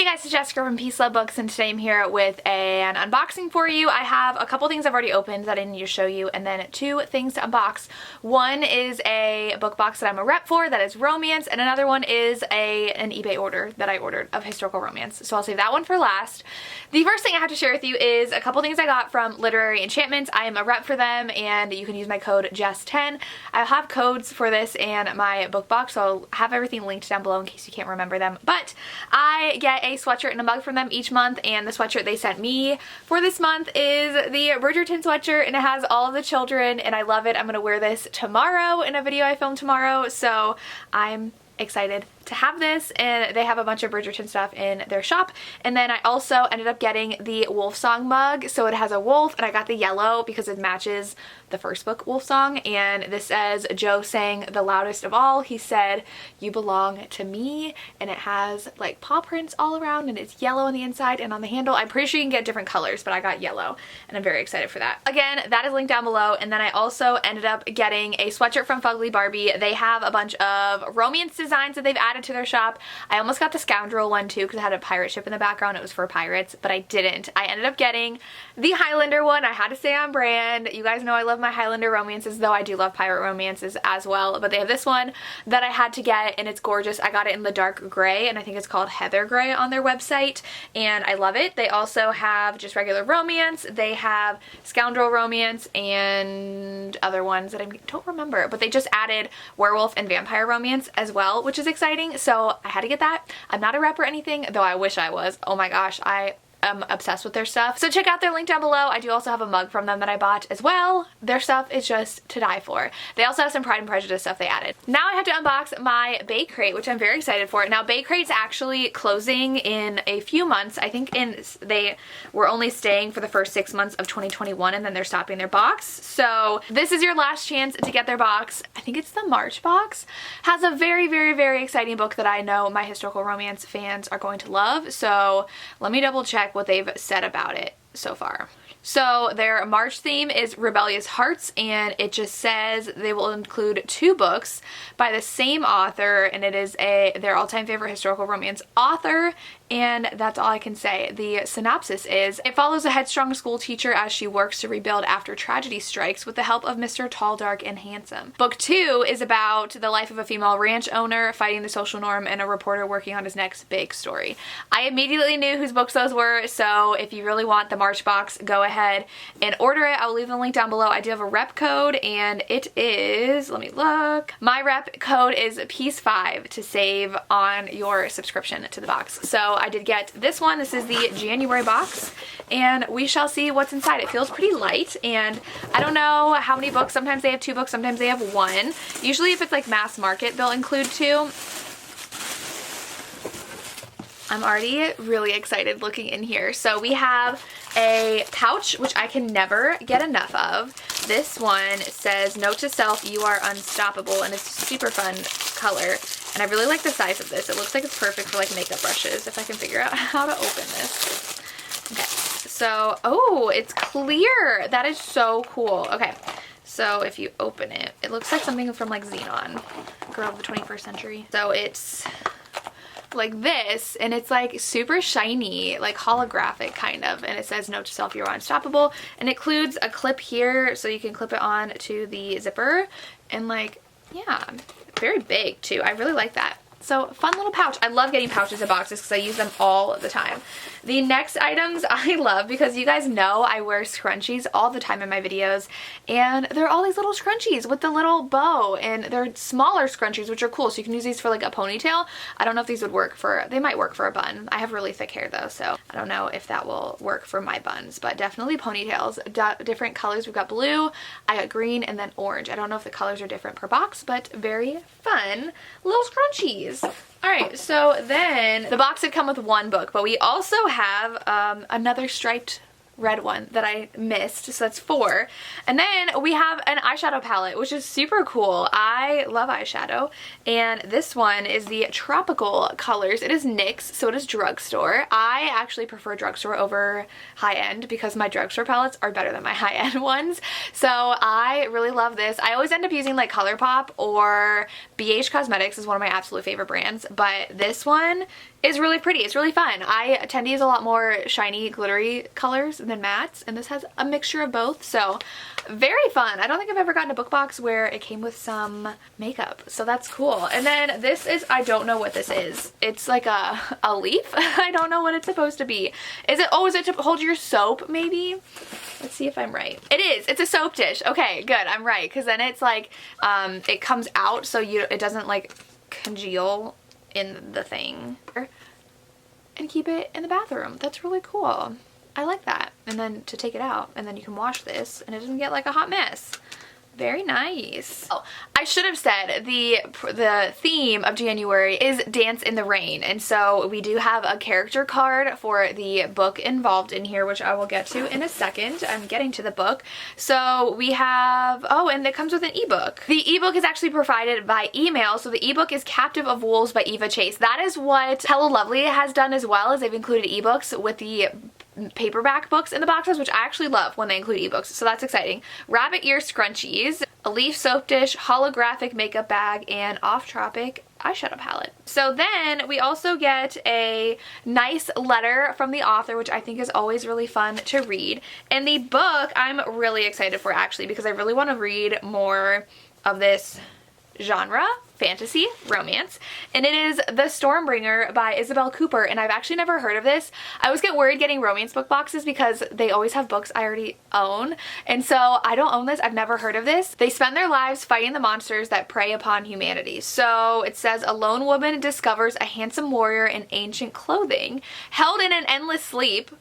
guys, it's Jessica from Peace Love Books, and today I'm here with an unboxing for you. I have a couple things I've already opened that I need to show you, and then two things to unbox. One is a book box that I'm a rep for that is romance, and another one is an eBay order that I ordered of historical romance. So I'll save that one for last. The first thing I have to share with you is a couple things I got from Literary Enchantments. I am a rep for them, and you can use my code JESS10. I have codes for this and my book box, so I'll have everything linked down below in case you can't remember them. But I get a sweatshirt and a mug from them each month, and the sweatshirt they sent me for this month is the Bridgerton sweatshirt, and it has all of the children, and I love it. I'm going to wear this tomorrow in a video I film tomorrow, so I'm excited to have this. And they have a bunch of Bridgerton stuff in their shop. And then I also ended up getting the Wolf Song mug, so it has a wolf, and I got the yellow because it matches the first book, Wolf Song, and this says, "Joe sang the loudest of all. He said, you belong to me," and it has like paw prints all around, and it's yellow on the inside and on the handle. I'm pretty sure you can get different colors, but I got yellow, and I'm very excited for that. Again, that is linked down below. And then I also ended up getting a sweatshirt from Fugly Barbie. They have a bunch of romance designs that they've added to their shop. I almost got the Scoundrel one too because it had a pirate ship in the background. It was for pirates, but I didn't. I ended up getting the Highlander one. I had to stay on brand. You guys know I love my Highlander romances, though I do love pirate romances as well, but they have this one that I had to get, and it's gorgeous. I got it in the dark gray, and I think it's called Heather Gray on their website, and I love it. They also have just regular romance. They have Scoundrel romance and other ones that I don't remember, but they just added werewolf and vampire romance as well, which is exciting, so I had to get that. I'm not a rep or anything, though I wish I was. Oh my gosh, I'm obsessed with their stuff. So check out their link down below. I do also have a mug from them that I bought as well. Their stuff is just to die for. They also have some Pride and Prejudice stuff they added. Now I have to unbox my Bake Crate, which I'm very excited for. Now Bake Crate's actually closing in a few months. I think they were only staying for the first 6 months of 2021, and then they're stopping their box. So this is your last chance to get their box. I think it's the March box. Has a very, very, very exciting book that I know my historical romance fans are going to love. So let me double check what they've said about it so far. So their March theme is Rebellious Hearts, and it just says they will include 2 books by the same author, and it is their all-time favorite historical romance author, and that's all I can say. The synopsis is, it follows a headstrong school teacher as she works to rebuild after tragedy strikes with the help of Mr. Tall, Dark, and Handsome. Book 2 is about the life of a female ranch owner fighting the social norm and a reporter working on his next big story. I immediately knew whose books those were, so if you really want the March box, go ahead and order it. I'll leave the link down below. I do have a rep code, and it is, let me look. My rep code is PEACE5 to save on your subscription to the box. So I did get this one. This is the January box, and we shall see what's inside. It feels pretty light, and I don't know how many books. Sometimes they have 2 books, sometimes they have 1. Usually if it's like mass market, they'll include 2. I'm already really excited looking in here. So we have a pouch, which I can never get enough of. This one says, "Note to self, you are unstoppable," and it's a super fun color. And I really like the size of this. It looks like it's perfect for like makeup brushes, if I can figure out how to open this. Okay, so, oh, it's clear. That is so cool. Okay, so if you open it, it looks like something from like Xenon, Girl of the 21st Century. So it's like this, and it's like super shiny, like holographic kind of, and it says, "Note to self, you're unstoppable," and it includes a clip here so you can clip it on to the zipper, and like, yeah, very big too. I really like that. So fun little pouch. I love getting pouches and boxes because I use them all the time. The next items I love because you guys know I wear scrunchies all the time in my videos, and they're all these little scrunchies with the little bow, and they're smaller scrunchies, which are cool, so you can use these for like a ponytail. I don't know if these would work for, they might work for a bun. I have really thick hair though, so I don't know if that will work for my buns, but definitely ponytails. Different colors. We've got blue, I got green, and then orange. I don't know if the colors are different per box, but very fun little scrunchies. Alright, so then the box had come with 1 book, but we also have another striped red one that I missed, so that's 4. And then we have an eyeshadow palette, which is super cool. I love eyeshadow, and this one is the Tropical Colors. It is NYX, so it is drugstore. I actually prefer drugstore over high-end because my drugstore palettes are better than my high-end ones, so I really love this. I always end up using like ColourPop or BH Cosmetics is one of my absolute favorite brands, but this one is really pretty. It's really fun. I tend to use a lot more shiny, glittery colors than mattes, and this has a mixture of both, so very fun. I don't think I've ever gotten a book box where it came with some makeup, so that's cool. And then this is, I don't know what this is. It's like a leaf. I don't know what it's supposed to be. Is it, oh, is it to hold your soap maybe? Let's see if I'm right. It is. It's a soap dish. Okay, good. I'm right, because then it's like, it comes out so it doesn't like congeal in the thing and keep it in the bathroom. That's really cool. I like that. And then to take it out and then you can wash this and it doesn't get like a hot mess. Very nice. Oh, I should have said the theme of January is Dance in the Rain, and so we do have a character card for the book involved in here, which I will get to in a second. I'm getting to the book. So we have, oh, and it comes with an ebook. The ebook is actually provided by email, so the ebook is Captive of Wolves by Eva Chase. That is what Hello Lovely has done as well, as they've included ebooks with the paperback books in the boxes, which I actually love when they include ebooks, so that's exciting. Rabbit ear scrunchies, a leaf soap dish, holographic makeup bag, and off-tropic eyeshadow palette. So then we also get a nice letter from the author, which I think is always really fun to read. And the book I'm really excited for, actually, because I really want to read more of this genre, fantasy, romance, and it is The Stormbringer by Isabel Cooper, and I've actually never heard of this. I always get worried getting romance book boxes because they always have books I already own, and so I don't own this. I've never heard of this. They spend their lives fighting the monsters that prey upon humanity. So it says a lone woman discovers a handsome warrior in ancient clothing, held in an endless sleep.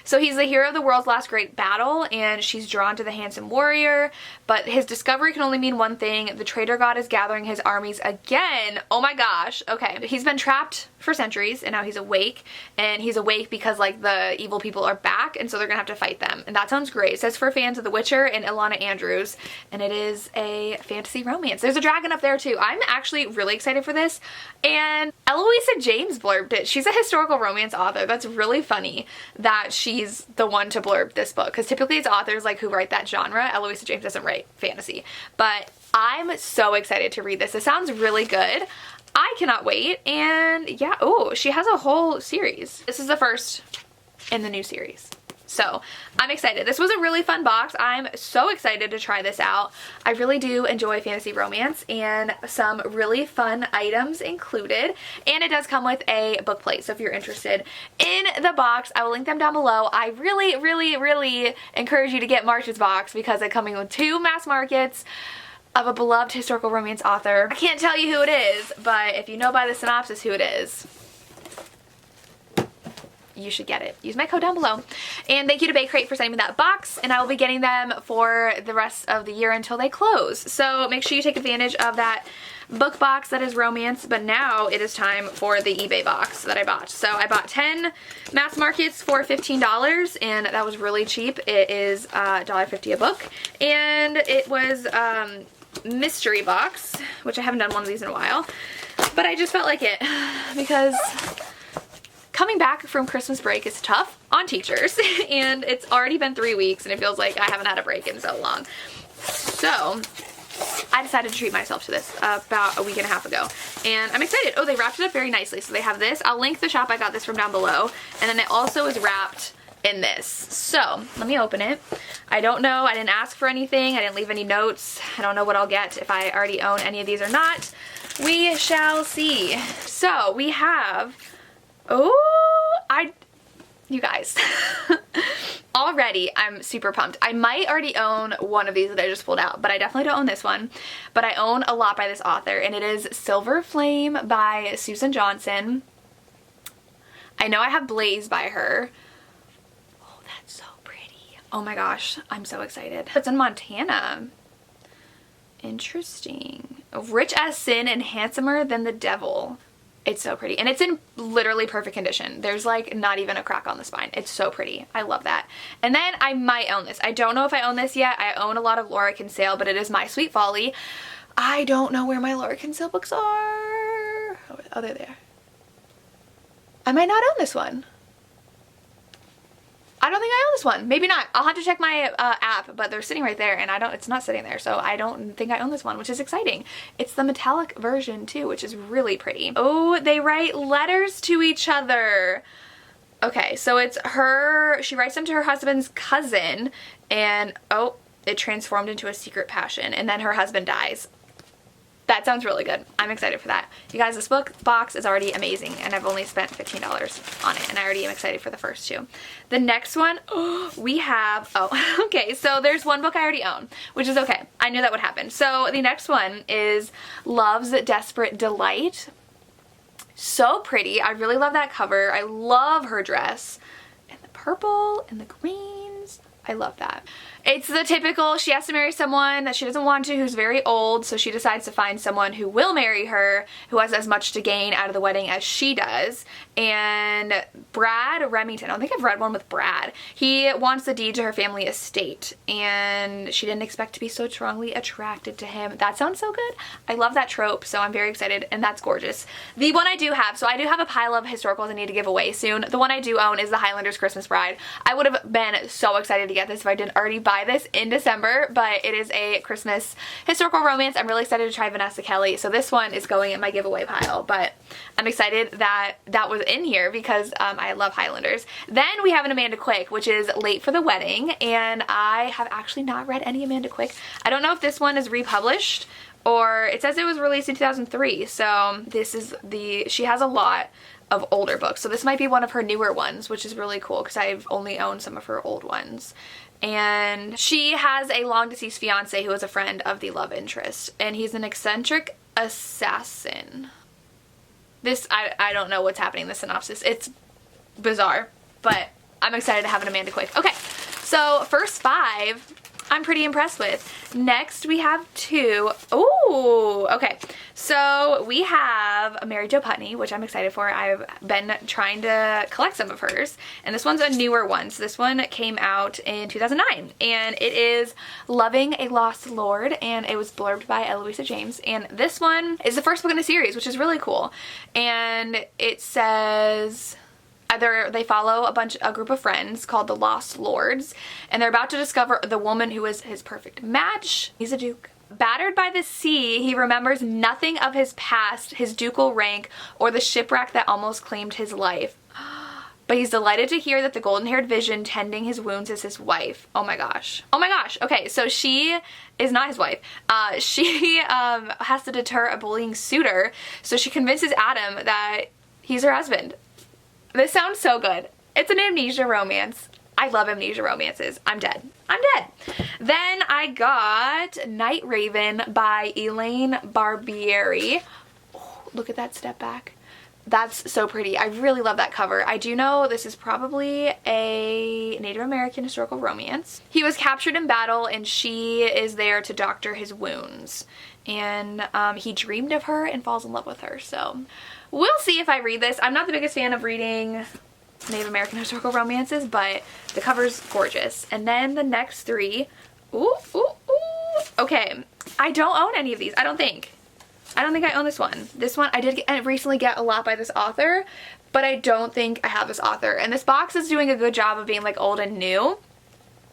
So he's the hero of the world's last great battle, and she's drawn to the handsome warrior, but his discovery can only mean one thing. The traitor god is gathering his armies again. Oh my gosh. Okay. He's been trapped for centuries, and now he's awake, and he's awake because like the evil people are back, and so they're gonna have to fight them, and that sounds great. It says for fans of The Witcher and Ilana Andrews, and it is a fantasy romance. There's a dragon up there too. I'm actually really excited for this, and Eloisa James blurbed it. She's a historical romance author. That's really funny that she's the one to blurb this book, because typically it's authors like who write that genre. Eloisa James doesn't write fantasy, but I'm so excited to read this. It sounds really good. I cannot wait, and yeah, oh, she has a whole series. This is the first in the new series, so I'm excited. This was a really fun box. I'm so excited to try this out. I really do enjoy fantasy romance, and some really fun items included, and it does come with a book plate, so if you're interested in the box, I will link them down below. I really encourage you to get March's box because it's coming with 2 mass markets of a beloved historical romance author. I can't tell you who it is, but if you know by the synopsis who it is, you should get it. Use my code down below. And thank you to Bay Crate for sending me that box, and I will be getting them for the rest of the year until they close. So make sure you take advantage of that book box that is romance, but now it is time for the eBay box that I bought. So I bought 10 mass markets for $15, and that was really cheap. It is $1.50 a book, and it was mystery box, which I haven't done one of these in a while, but I just felt like it because coming back from Christmas break is tough on teachers, and it's already been 3 weeks, and it feels like I haven't had a break in so long. So I decided to treat myself to this about a week and a half ago, and I'm excited. Oh, they wrapped it up very nicely. So they have this. I'll link the shop I got this from down below, and then it also is wrapped in this. So let me open it. I don't know. I didn't ask for anything. I didn't leave any notes. I don't know what I'll get, if I already own any of these or not. We shall see. So we have, you guys, already I'm super pumped. I might already own one of these that I just pulled out, but I definitely don't own this one. But I own a lot by this author, and it is Silver Flame by Susan Johnson. I know I have Blaze by her. Oh, that's so pretty. Oh my gosh, I'm so excited. It's in Montana. Interesting. Rich as sin and handsomer than the devil. It's so pretty, and it's in literally perfect condition. There's like not even a crack on the spine. It's so pretty. I love that. And then I might own this. I don't know if I own this yet. I own a lot of Laura Kinsale, but it is My Sweet Folly. I don't know where my Laura Kinsale books are. Oh, they're there. I might not own this one. I don't think I own this one. Maybe not. I'll have to check my app, but they're sitting right there and it's not sitting there. So I don't think I own this one, which is exciting. It's the metallic version too, which is really pretty. Oh, they write letters to each other. Okay, so it's her, she writes them to her husband's cousin and oh, it transformed into a secret passion and then her husband dies. That sounds really good. I'm excited for that. You guys, this book box is already amazing and I've only spent $15 on it and I already am excited for the first two. The next one, we have, oh, okay, so there's one book I already own, which is okay. I knew that would happen. So the next one is Love's Desperate Delight. So pretty. I really love that cover. I love her dress and the purple and the greens. I love that. It's the typical, she has to marry someone that she doesn't want to, who's very old, so she decides to find someone who will marry her, who has as much to gain out of the wedding as she does. And Brad Remington, I don't think I've read one with Brad, he wants the deed to her family estate, and she didn't expect to be so strongly attracted to him. That sounds so good. I love that trope, so I'm very excited, and that's gorgeous. The one I do have, so I do have a pile of historicals I need to give away soon. The one I do own is the Highlander's Christmas Bride. I would have been so excited to get this if I didn't already buy this in December, but it is a Christmas historical romance. I'm really excited to try Vanessa Kelly, so this one is going in my giveaway pile, but I'm excited that that was in here because I love Highlanders. Then we have an Amanda Quick, which is Late for the Wedding, and I have actually not read any Amanda Quick. I don't know if this one is republished or it says it was released in 2003, so this is she has a lot of older books, so this might be one of her newer ones, which is really cool because I've only owned some of her old ones. And she has a long deceased fiance who is a friend of the love interest, and he's an eccentric assassin. This, I don't know what's happening in the synopsis. It's bizarre, but I'm excited to have an Amanda Quick. Okay, so first 5 I'm pretty impressed with. Next we have 2. Ooh, okay. So we have Mary Jo Putney, which I'm excited for. I've been trying to collect some of hers, and this one's a newer one. So this one came out in 2009, and it is Loving a Lost Lord, and it was blurbed by Eloisa James. And this one is the first book in a series, which is really cool. And it says they follow a group of friends called the Lost Lords, and they're about to discover the woman who is his perfect match. He's a duke. Battered by the sea, he remembers nothing of his past, his ducal rank, or the shipwreck that almost claimed his life. But he's delighted to hear that the golden-haired vision tending his wounds is his wife. Oh my gosh. Oh my gosh. Okay, so she is not his wife. She has to deter a bullying suitor, so she convinces Adam that he's her husband. This sounds so good. It's an amnesia romance. I love amnesia romances. I'm dead. I'm dead. Then I got Night Raven by Elaine Barbieri. Oh, look at that step back. That's so pretty. I really love that cover. I do know this is probably a Native American historical romance. He was captured in battle and she is there to doctor his wounds. And he dreamed of her and falls in love with her. So we'll see if I read this. I'm not the biggest fan of reading Native American historical romances, but the cover's gorgeous. And then the next 3, ooh. Okay, I don't own any of these, I don't think I own this one. This one I did recently get a lot by this author, but I don't think I have this author. And this box is doing a good job of being like old and new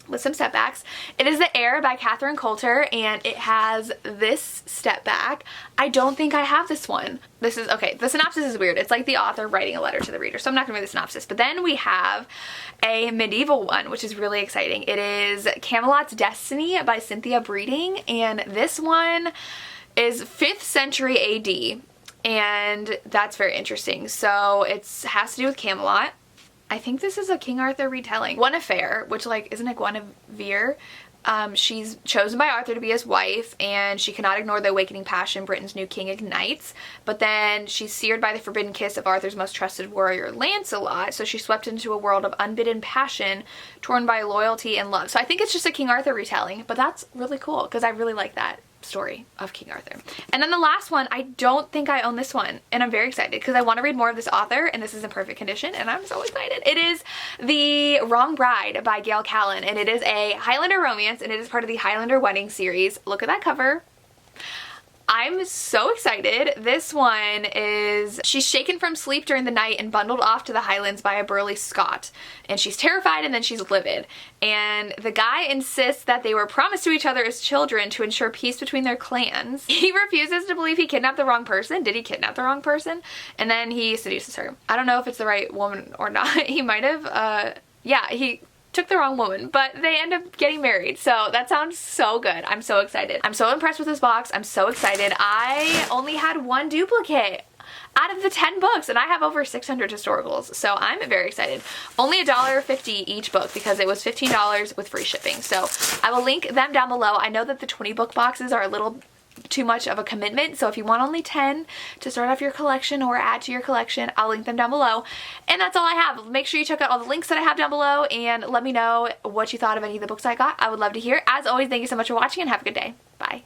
with some step backs. It is The Heir by Catherine Coulter, and it has this step back. I don't think I have this one. This is, okay, the synopsis is weird. It's like the author writing a letter to the reader, so I'm not gonna read the synopsis. But then we have a medieval one, which is really exciting. It is Camelot's Destiny by Cynthia Breeding, and this one is 5th century AD, and that's very interesting. So it has to do with Camelot. I think this is a King Arthur retelling. Guinevere, which like, isn't it Guinevere? She's chosen by Arthur to be his wife, and she cannot ignore the awakening passion Britain's new king ignites. But then she's seared by the forbidden kiss of Arthur's most trusted warrior, Lancelot, so she's swept into a world of unbidden passion, torn by loyalty and love. So I think it's just a King Arthur retelling, but that's really cool because I really like that story of King Arthur. And then the last one, I don't think I own this one, and I'm very excited because I want to read more of this author, and this is in perfect condition, and I'm so excited. It is The Wrong Bride by Gail Callan, and it is a Highlander romance, and it is part of the Highlander Wedding series. Look at that cover. I'm so excited. This one is, she's shaken from sleep during the night and bundled off to the Highlands by a burly Scot. And she's terrified and then she's livid. And the guy insists that they were promised to each other as children to ensure peace between their clans. He refuses to believe he kidnapped the wrong person. Did he kidnap the wrong person? And then he seduces her. I don't know if it's the right woman or not. He might have, yeah, he took the wrong woman, but they end up getting married. So that sounds so good. I'm so excited. I'm so impressed with this box. I'm so excited. I only had one duplicate out of the 10 books and I have over 600 historicals, so I'm very excited. Only $1.50 each book because it was $15 with free shipping. So I will link them down below. I know that the 20 book boxes are a little too much of a commitment, so if you want only 10 to start off your collection or add to your collection, I'll link them down below. And that's all I have. Make sure you check out all the links that I have down below and let me know what you thought of any of the books I got. I would love to hear. As always, thank you so much for watching and have a good day. Bye.